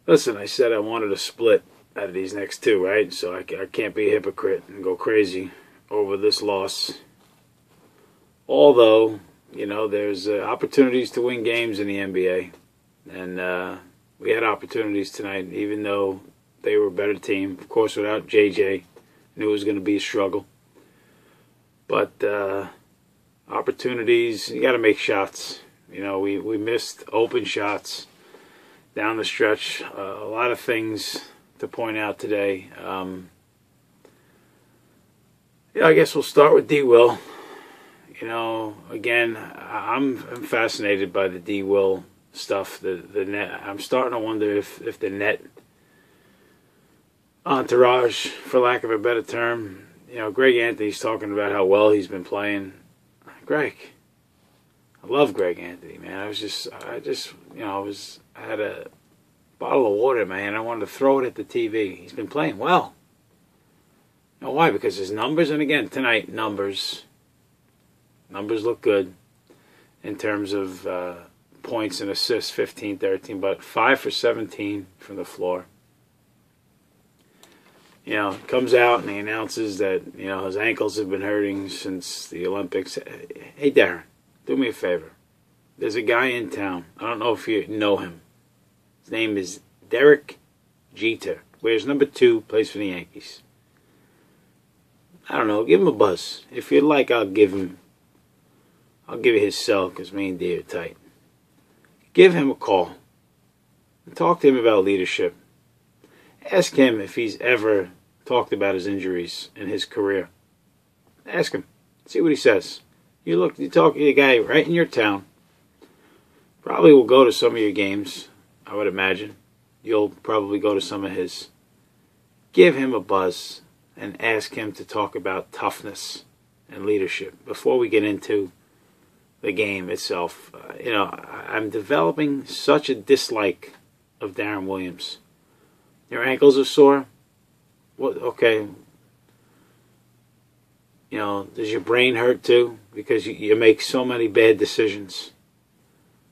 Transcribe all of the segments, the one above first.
Listen, I said I wanted a split out of these next two, right? So I can't be a hypocrite and go crazy over this loss. Although, you know, there's opportunities to win games in the NBA. And we had opportunities tonight, even though they were a better team. Of course, without JJ, knew it was going to be a struggle. But opportunities, you got to make shots. You know, we missed open shots down the stretch. A lot of things to point out today. Yeah, I guess we'll start with D. Will. You know, again, I'm fascinated by the D. Will stuff. The net. I'm starting to wonder if the net entourage, for lack of a better term, you know, Greg Anthony's talking about how well he's been playing. Greg, I love Greg Anthony, man. I had a bottle of water in my hand. I wanted to throw it at the TV. He's been playing well. You know why? Because his numbers, and again, tonight, numbers look good in terms of points and assists, 15, 13, but 5 for 17 from the floor. You know, comes out and he announces that, you know, his ankles have been hurting since the Olympics. Hey, Darren, do me a favor. There's a guy in town. I don't know if you know him. His name is D Jete. Wears number 2, plays for the Yankees. I don't know, give him a buzz. If you'd like, I'll give you his cell, because me and D are tight. Give him a call. And talk to him about leadership. Ask him if he's ever talked about his injuries in his career. Ask him. See what he says. You talk to a guy right in your town. Probably will go to some of your games, I would imagine. You'll probably go to some of his. Give him a buzz and ask him to talk about toughness and leadership before we get into the game itself. You know, I'm developing such a dislike of Darren Williams. Your ankles are sore? What? Okay. You know, does your brain hurt too? Because you make so many bad decisions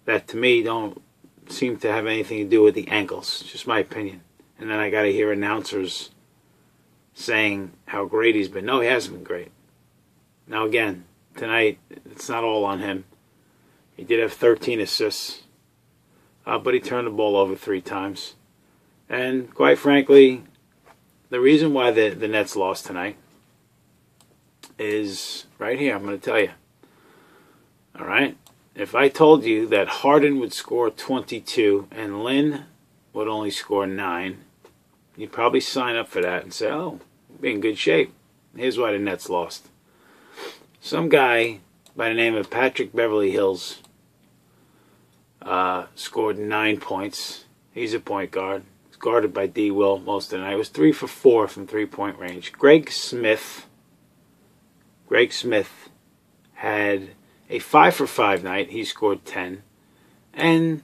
that to me don't seem to have anything to do with the ankles. Just my opinion. And then I got to hear announcers saying how great he's been. No, he hasn't been great. Now again, tonight, it's not all on him. He did have 13 assists, but he turned the ball over 3 times. And quite frankly, the reason why the Nets lost tonight is right here. I'm going to tell you. All right? If I told you that Harden would score 22 and Lynn would only score 9, you'd probably sign up for that and say, oh, we'll be in good shape. Here's why the Nets lost. Some guy by the name of Patrick Beverly Hills scored 9 points. He's a point guard. He's guarded by D. Will most of the night. It was 3 for 4 from three-point range. Greg Smith had a 5 for 5 night. He scored 10. And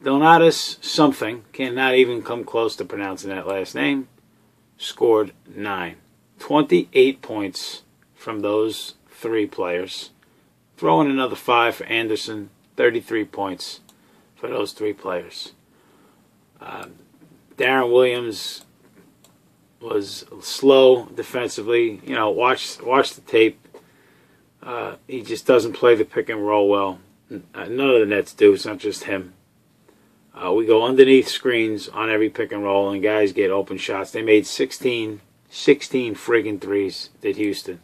Donatus something, cannot even come close to pronouncing that last name, scored 9. 28 points from those 3 players. Throw in another 5 for Anderson. 33 points for those 3 players. Darren Williams was slow defensively. You know, watch the tape. He just doesn't play the pick and roll well. None of the Nets do. It's not just him. We go underneath screens on every pick and roll, and guys get open shots. They made 16 friggin' threes, did Houston.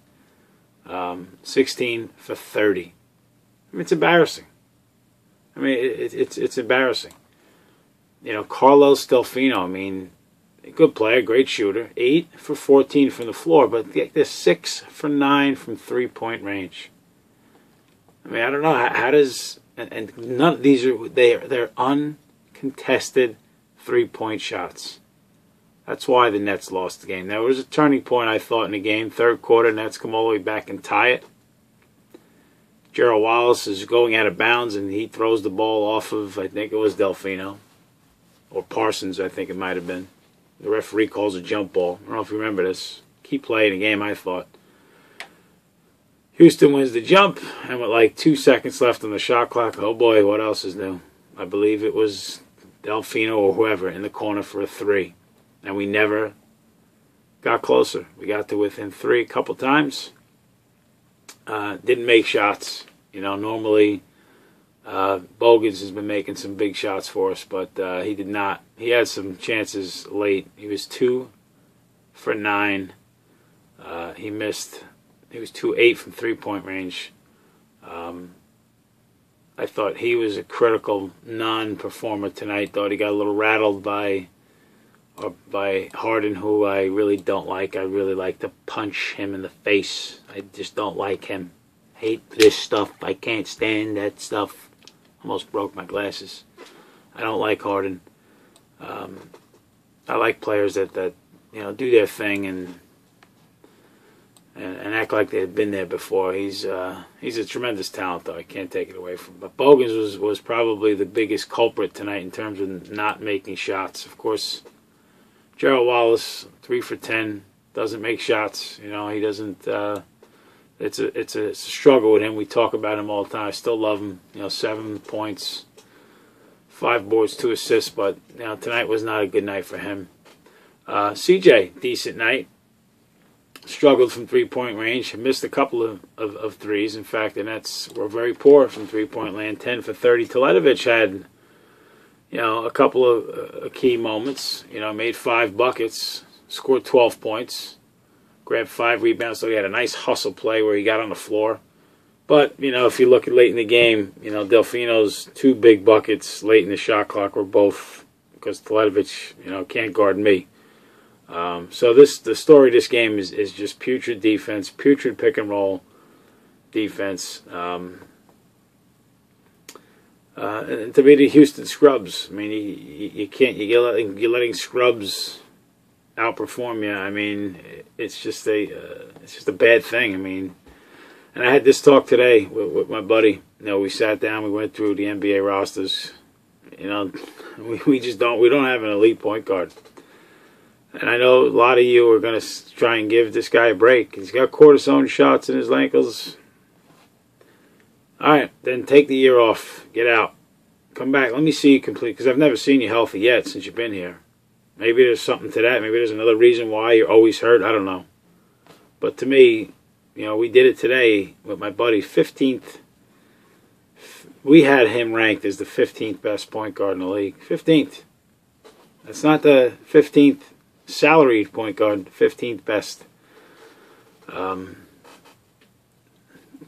16 for 30. I mean, it's embarrassing. I mean, it's embarrassing. You know, Carlos Delfino, I mean, a good player, great shooter. 8 for 14 from the floor, but they're 6 for 9 from three-point range. I mean, I don't know how does, and none of these they're uncontested three-point shots. That's why the Nets lost the game. There was a turning point, I thought, in the game. Third quarter, Nets come all the way back and tie it. Gerald Wallace is going out of bounds, and he throws the ball off of, I think it was Delfino. Or Parsons, I think it might have been. The referee calls a jump ball. I don't know if you remember this. Key play in the game, I thought. Houston wins the jump, and with like 2 seconds left on the shot clock, oh boy, what else is new? I believe it was Delfino or whoever in the corner for a 3. And we never got closer. We got to within 3 a couple times. Didn't make shots. You know, normally Bogans has been making some big shots for us, but he did not. He had some chances late. He was 2 for 9. He missed. He was 2-8 from 3-point range. I thought he was a critical non-performer tonight. Thought he got a little rattled by Harden, who I really don't like. I really like to punch him in the face. I just don't like him. Hate this stuff. I can't stand that stuff. Almost broke my glasses. I don't like Harden. I like players that you know, do their thing and act like they've been there before. He's a tremendous talent, though. I can't take it away from him. But Bogans was probably the biggest culprit tonight in terms of not making shots. Of course, Gerald Wallace, 3 for 10, doesn't make shots. You know, he doesn't. It's a struggle with him. We talk about him all the time. I still love him. You know, 7 points, 5 boards, 2 assists. But you know, tonight was not a good night for him. CJ, decent night. Struggled from 3-point range. Missed a couple of threes. In fact, the Nets were very poor from 3-point land. 10 for 30. Teletovic had, you know, a couple of key moments. You know, made 5 buckets, scored 12 points, grabbed 5 rebounds. So he had a nice hustle play where he got on the floor. But, you know, if you look at late in the game, you know, Delfino's 2 big buckets late in the shot clock were both because Teletovic, you know, can't guard me. So the story of this game is just putrid defense, putrid pick and roll defense. And to be the Houston Scrubs, I mean, you're letting Scrubs outperform you. I mean, it's just a bad thing. I mean, and I had this talk today with my buddy. You know, we sat down, we went through the NBA rosters. You know, we don't have an elite point guard. And I know a lot of you are going to try and give this guy a break. He's got cortisone shots in his ankles. All right, then take the year off. Get out. Come back. Let me see you complete, because I've never seen you healthy yet since you've been here. Maybe there's something to that. Maybe there's another reason why you're always hurt. I don't know. But to me, you know, we did it today with my buddy, 15th. We had him ranked as the 15th best point guard in the league. 15th. That's not the 15th salaried point guard, 15th best. You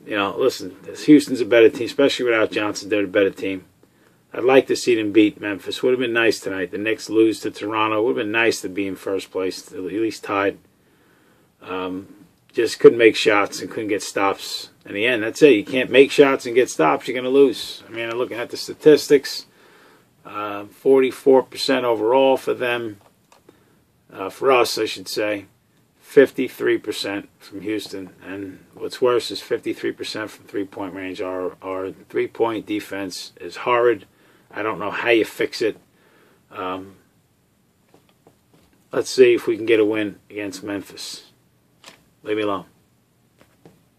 know, listen, Houston's a better team, especially without Johnson. They're a better team. I'd like to see them beat Memphis. Would have been nice tonight. The Knicks lose to Toronto. Would have been nice to be in first place, at least tied. Just couldn't make shots and couldn't get stops. In the end, that's it. You can't make shots and get stops, you're going to lose. I mean, I'm looking at the statistics. 44% overall for them. For us, I should say, 53% from Houston. And what's worse is 53% from 3-point range. Our 3-point defense is horrid. I don't know how you fix it. Let's see if we can get a win against Memphis. Leave me alone.